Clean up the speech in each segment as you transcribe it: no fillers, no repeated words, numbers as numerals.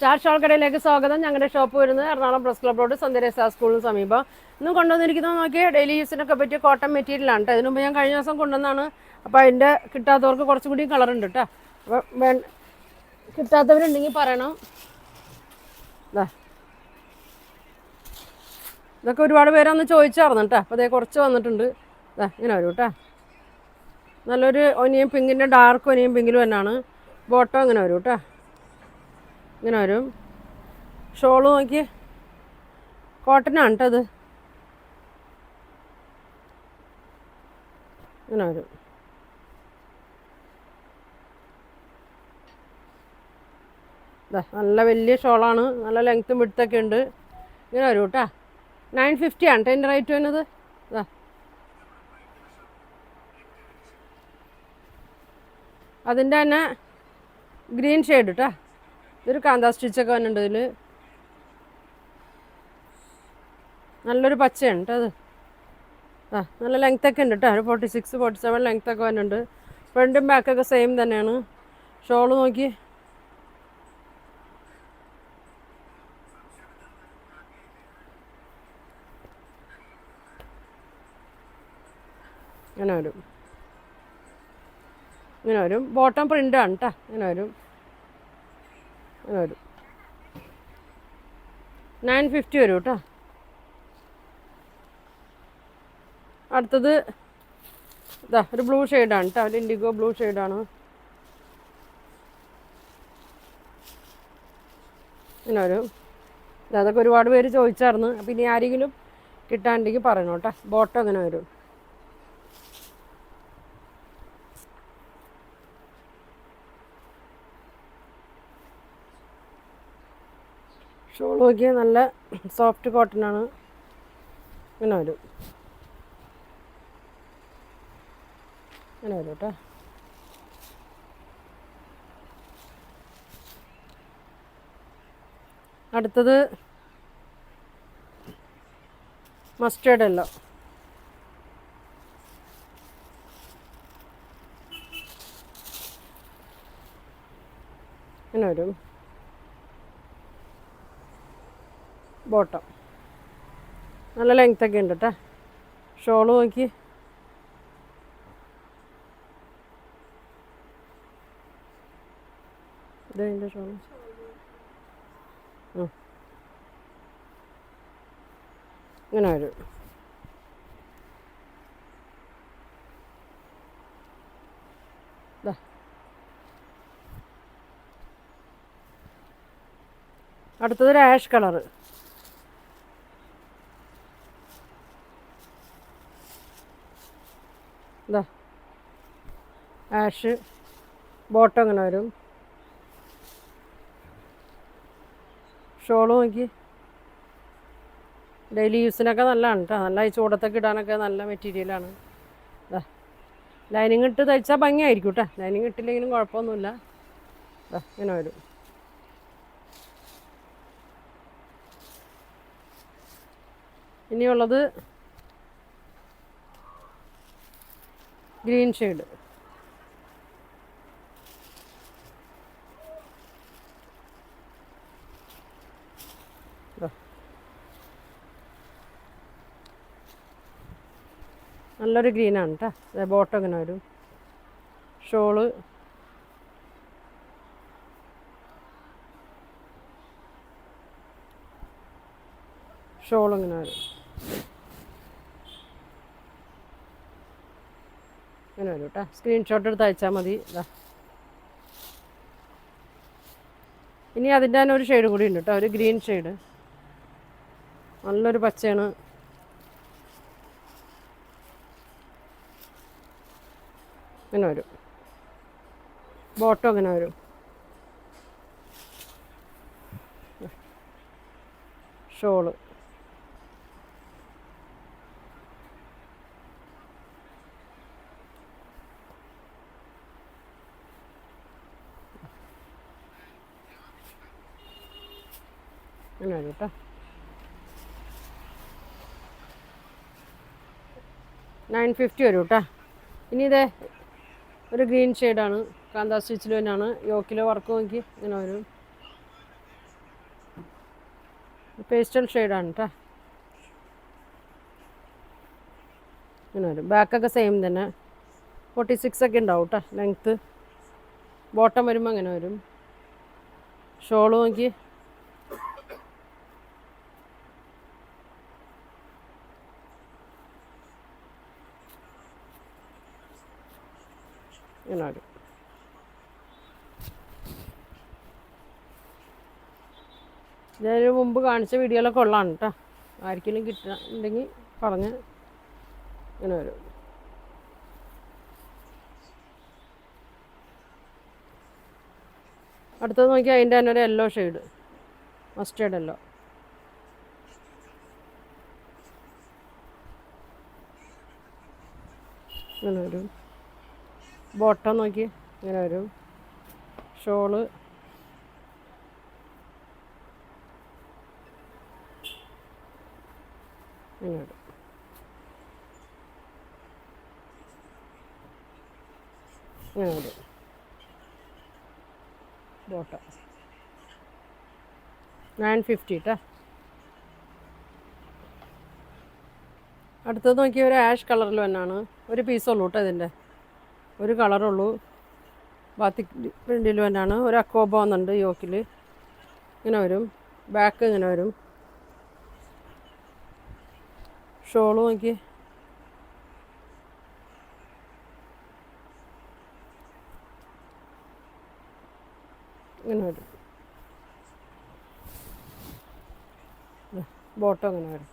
Star shawl കടയിലേക്ക് സ്വാഗതം. ഞങ്ങളുടെ ഷോപ്പ് വരുന്നത് എറണാകുളം പ്രസ് ക്ലബ് റോഡ് സന്ധ്യ സ്കൂളിന് സമീപം. ഇന്ന് കൊണ്ടുവന്നിരിക്കുന്നത് നോക്കിയാൽ ഡെയിലി യൂസിനൊക്കെ പറ്റിയ കോട്ടൺ മെറ്റീരിയലാണ് കേട്ടോ. ഇതിനു മുമ്പ് ഞാൻ കഴിഞ്ഞ ദിവസം കൊണ്ടുവന്നാണ്. അപ്പോൾ അതിൻ്റെ കിട്ടാത്തവർക്ക് കുറച്ചും കൂടി കളറുണ്ട് കേട്ടോ. അപ്പോൾ കിട്ടാത്തവരുണ്ടെങ്കിൽ പറയണം. ഇതൊക്കെ ഒരുപാട് പേരൊന്ന് ചോദിച്ചായിരുന്നു കേട്ടോ. അപ്പോൾ അതേ കുറച്ച് വന്നിട്ടുണ്ട്. ഇങ്ങനെ വരും കേട്ടോ. നല്ലൊരു ഒനിയൻ പിങ്കിൻ്റെ ഡാർക്ക് ഒനിയൻ പിങ്കിലും തന്നെയാണ്. ബോട്ടം ഇങ്ങനെ വരും കേട്ടോ. ഇങ്ങനെ വരും. ഷോള് നോക്കി കോട്ടനാണ് കേട്ടോ. അത് ഇങ്ങനെ വരും. നല്ല വലിയ ഷോളാണ്. നല്ല ലെങ്ത്തും വിടുത്തൊക്കെ ഉണ്ട്. ഇങ്ങനെ വരും കേട്ടോ. 950 ആണ് കേട്ടോ എൻ്റെ റേറ്റ് വരുന്നത്. അതിൻ്റെ തന്നെ ഗ്രീൻ ഷെയ്ഡ് കേട്ടോ. ഇതൊരു കാന്താ സ്റ്റിച്ചൊക്കെ വന്നിട്ടുണ്ട് ഇതിൽ. നല്ലൊരു പച്ചയാണ് കേട്ടോ അത്. നല്ല ലെങ്ത്തൊക്കെ ഉണ്ട് കേട്ടോ. ഒരു 46, 47 ലെങ്ത്തൊക്കെ വരുന്നുണ്ട്. ഫ്രണ്ടും ബാക്കൊക്കെ സെയിം തന്നെയാണ്. ഷോള് നോക്കി ഇങ്ങനെ വരും. ഇങ്ങനെ വരും. ബോട്ടം പ്രിൻ്റാണ് കേട്ടോ. ഇങ്ങനെ വരും. ഇങ്ങനെ വരും. 950 വരും കേട്ടോ. അടുത്തത് ഒരു ബ്ലൂ ഷെയ്ഡാണ് കേട്ടോ. ഒരു ഇൻഡിഗോ ബ്ലൂ ഷെയ്ഡാണ്. ഇങ്ങനെ വരും. അതൊക്കെ ഒരുപാട് പേര് ചോദിച്ചായിരുന്നു. അപ്പോൾ ഇനി ആരെങ്കിലും കിട്ടാണ്ടെങ്കിൽ പറയണം കേട്ടോ. ബോട്ടം ഇങ്ങനെ വരും. ഷോൾ നോക്കിയാൽ നല്ല സോഫ്റ്റ് കോട്ടനാണ്. ഇങ്ങനെ വരും. ഇങ്ങനെ വരും കേട്ടോ. അടുത്തത് മസ്റ്റേർഡ് യെല്ലോ. ഇങ്ങനെ വരും. ബോട്ടം നല്ല ലെങ്ത്തൊക്കെ ഉണ്ട് കേട്ടോ. ഷോള് നോക്കി ഇതിൻ്റെ ഷോള് ഇങ്ങനെ വരും. അടുത്തത് ഒരു ആഷ് കളറ്. ആഷ് ബോട്ടം ഇങ്ങനെ വരും. ഷോള് നോക്കി ഡെയിലി യൂസിനൊക്കെ നല്ലതാണ് കേട്ടോ. നല്ല ഈ ചൂടത്തൊക്കെ ഇടാനൊക്കെ നല്ല മെറ്റീരിയലാണ്. ലൈനിങ് ഇട്ട് തയ്ച്ചാൽ ഭംഗിയായിരിക്കും കേട്ടോ. ലൈനിങ് ഇട്ടില്ലെങ്കിലും കുഴപ്പമൊന്നുമില്ല. ഇങ്ങനെ വരും. ഇനിയുള്ളത് ഗ്രീൻ ഷെയ്ഡ്. നല്ലൊരു ഗ്രീനാണ് കേട്ടോ. ബോട്ടം ഇങ്ങനെ വരും. ഷോള് ഇങ്ങനെ വരും. ഇങ്ങനെ വരും കേട്ടോ. സ്ക്രീൻഷോട്ട് എടുത്ത് അയച്ചാൽ മതി. ഇനി അതിൻ്റെ തന്നെ ഒരു ഷെയ്ഡ് കൂടി ഉണ്ട് കേട്ടോ. ഒരു ഗ്രീൻ ഷെയ്ഡ്. നല്ലൊരു പച്ചയാണ്. ഇങ്ങനെ വരും. ബോട്ടം ഇങ്ങനെ വരും. ഷോള് ഇങ്ങനെ വരും കേട്ടോ. 950 വരും കേട്ടോ. ഇനി ഇതേ ഒരു ഗ്രീൻ ഷെയ്ഡാണ്. കാന്താ സ്റ്റിച്ചിൽ തന്നെയാണ്. യോക്കിലെ വർക്ക് നോക്കി ഇങ്ങനെ വരും. പേസ്റ്റൽ ഷെയ്ഡാണ് കേട്ടോ. ഇങ്ങനെ വരും. ബാക്കൊക്കെ സെയിം തന്നെ, 46 ഒക്കെ ഉണ്ടാവും കേട്ടോ ലെങ്ത്ത്. ബോട്ടം വരുമ്പോൾ അങ്ങനെ വരും. ഷോള് നോക്കി, ഇങ്ങനെ വരും. ഞാനൊരു മുമ്പ് കാണിച്ച വീഡിയോയിലൊക്കെ ഉള്ളതാണ് കേട്ടോ. ആർക്കെങ്കിലും കിട്ടുന്നുണ്ടെങ്കിൽ പറഞ്ഞ്. ഇങ്ങനെ വരും. അടുത്തത് നോക്കിയാൽ അതിൻ്റെ തന്നെ ഒരു യെല്ലോ ഷെയ്ഡ്, മസ്റ്റേർഡ് യെല്ലോ. ഇങ്ങനെ വരും. ബോട്ടം നോക്കി ഇങ്ങനെ വരും. ഷോള് ഇങ്ങനെ വരും. ഇങ്ങനെ വരും ബോട്ടം. 950 കേട്ടോ. അടുത്തത് നോക്കിയാൽ ഒരു ആഷ് കളറിൽ തന്നെയാണ്. ഒരു പീസുള്ളൂ കേട്ടോ ഇതിൻ്റെ, ഒരു കളറുള്ളൂ. ബാത്തിക് പ്രിൻറ്റിൽ തന്നെയാണ്. ഒരു അക്കോബ വന്നുണ്ട് യോക്കിൽ. ഇങ്ങനെ വരും. ബാക്ക് ഇങ്ങനെ വരും. ഷോള് നോക്കി, ഇങ്ങനെ വരും. ബോട്ടം ഇങ്ങനെ വരും.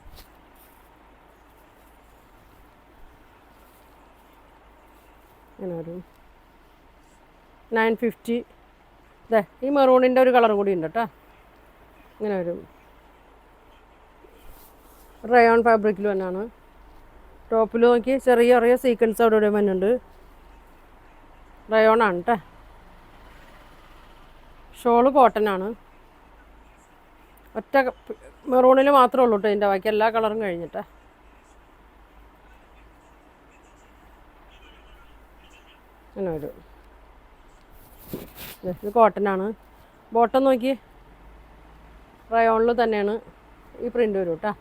ഇങ്ങനെ വരും. 950. ഇതേ ഈ മെറൂണിൻ്റെ ഒരു കളറും കൂടി ഉണ്ട് കേട്ടോ. ഇങ്ങനെ വരും. റയോൺ ഫാബ്രിക്കിൽ തന്നെയാണ്. ടോപ്പിൽ നോക്കി ചെറിയ ചെറിയ സീക്വൻസ് അവിടെ ഇവിടെ വരുന്നുണ്ട്. റയോൺ ആണ് കേട്ടോ. ഷോള് കോട്ടനാണ്. ഒറ്റ മെറൂണിൽ മാത്രമേ ഉള്ളൂ കേട്ടോ ഇതിൻ്റെ, ബാക്കി എല്ലാ കളറും കഴിഞ്ഞിട്ടാ. അങ്ങനെ വരും. ഇത് കോട്ടനാണ്. ബോട്ടം നോക്കി റയോണിൽ തന്നെയാണ് ഈ പ്രിൻ്റ് വരും കേട്ടോ.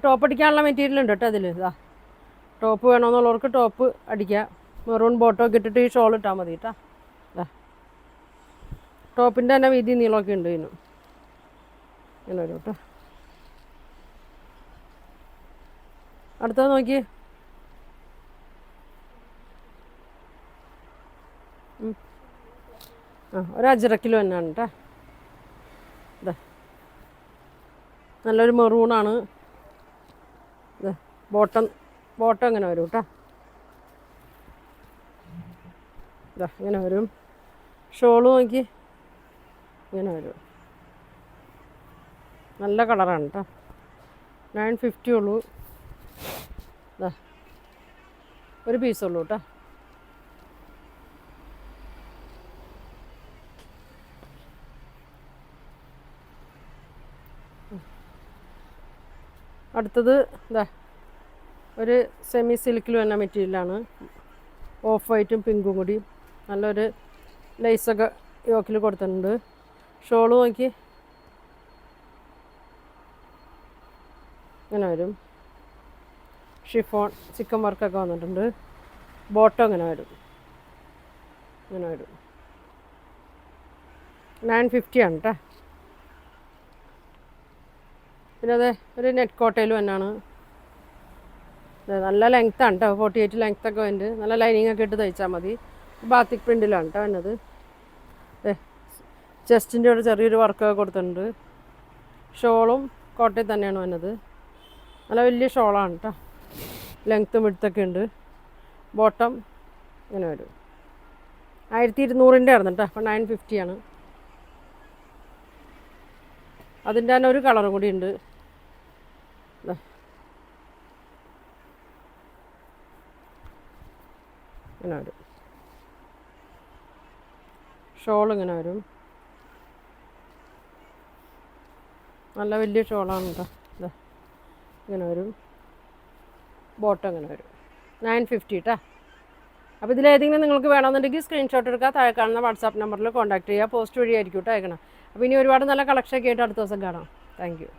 ടോപ്പ് അടിക്കാനുള്ള മെറ്റീരിയൽ ഉണ്ട് കേട്ടോ അതിൽ. ഇതാ ടോപ്പ് വേണമെന്നുള്ളവർക്ക് ടോപ്പ് അടിക്കുക. മെറൂൺ ബോട്ടമൊക്കെ ഇട്ടിട്ട് ഈ ഷോൾ ഇട്ടാൽ മതി കേട്ടോ. ഇതാ ടോപ്പിൻ്റെ തന്നെ വീതി നീളമൊക്കെ ഉണ്ട് ഇതിന്. ഇങ്ങനെ വരും കേട്ടോ. അടുത്തത് നോക്കി, ഒരു അജറക്കിലോ തന്നെയാണ് കേട്ടോ. ഇതാ നല്ലൊരു മെറൂണാണ്. ഇതാ ബോട്ടം ഇങ്ങനെ വരും കേട്ടോ. ഇതാ ഇങ്ങനെ വരും. ഷോള് നോക്കി ഇങ്ങനെ വരും. നല്ല കളറാണ് കേട്ടോ. 950 ഉള്ളൂ. ഇതാ ഒരു പീസുള്ളൂ കേട്ടോ. അടുത്തത് ഇതാ ഒരു സെമി സിൽക്കിൽ വന്ന മെറ്റീരിയലാണ്. ഓഫ് വൈറ്റും പിങ്കും കൂടി നല്ലൊരു ലേസൊക്കെ യോക്കിൽ കൊടുത്തിട്ടുണ്ട്. ഷോള് നോക്കി ഇങ്ങനെ വരും. ഷിഫോൺ ചിക്കൻ വർക്കൊക്കെ വന്നിട്ടുണ്ട്. ബോട്ടം ഇങ്ങനെ വരും. ഇങ്ങനെ വരും. 950 ആണ് കേട്ടോ. പിന്നെ അതെ ഒരു നെറ്റ് കോട്ടയിലും തന്നെയാണ്. നല്ല ലെങ്ത്താണ് കേട്ടോ. 48 ലെങ്ത്തൊക്കെ ഉണ്ട്. നല്ല ലൈനിങ് ഒക്കെ ഇട്ട് തയ്ച്ചാൽ മതി. ബാത്തിക് പ്രിൻറ്റിലാണ് കേട്ടോ വന്നത്. ചെസ്റ്റിൻ്റെ ഒരു ചെറിയൊരു വർക്കൊക്കെ കൊടുത്തിട്ടുണ്ട്. ഷോളും കോട്ടയിൽ തന്നെയാണ് വന്നത്. നല്ല വലിയ ഷോളാണ് കേട്ടോ. ലെങ്ത്തും വിടുത്തൊക്കെ ഉണ്ട്. ബോട്ടം ഇങ്ങനെ വരും. 1200 ആയിരുന്നു കേട്ടോ. അപ്പോൾ 950 ആണ്. അതിൻ്റെ തന്നെ ഒരു കളറും കൂടി ഉണ്ട്. ഇങ്ങനെ വരും. ഷോൾ ഇങ്ങനെ വരും. നല്ല വലിയ ഷോളാണ് കേട്ടോ. ഇതാ ഇങ്ങനെ വരും. ബോട്ടം ഇങ്ങനെ വരും. 950 കേട്ടോ. അപ്പോൾ ഇതിലേതെങ്കിലും നിങ്ങൾക്ക് വേണമെന്നുണ്ടെങ്കിൽ സ്ക്രീൻഷോട്ട് എടുക്കുക. താഴെ കാണുന്ന വാട്സാപ്പ് നമ്പറിൽ കോൺടാക്ട് ചെയ്യുക. പോസ്റ്റ് വഴിയായിരിക്കും കേട്ടോ അയക്കണം. അപ്പോൾ ഇനി ഒരുപാട് നല്ല കളക്ഷനൊക്കെ ആയിട്ട് അടുത്ത ദിവസം കാണാം. Thank you.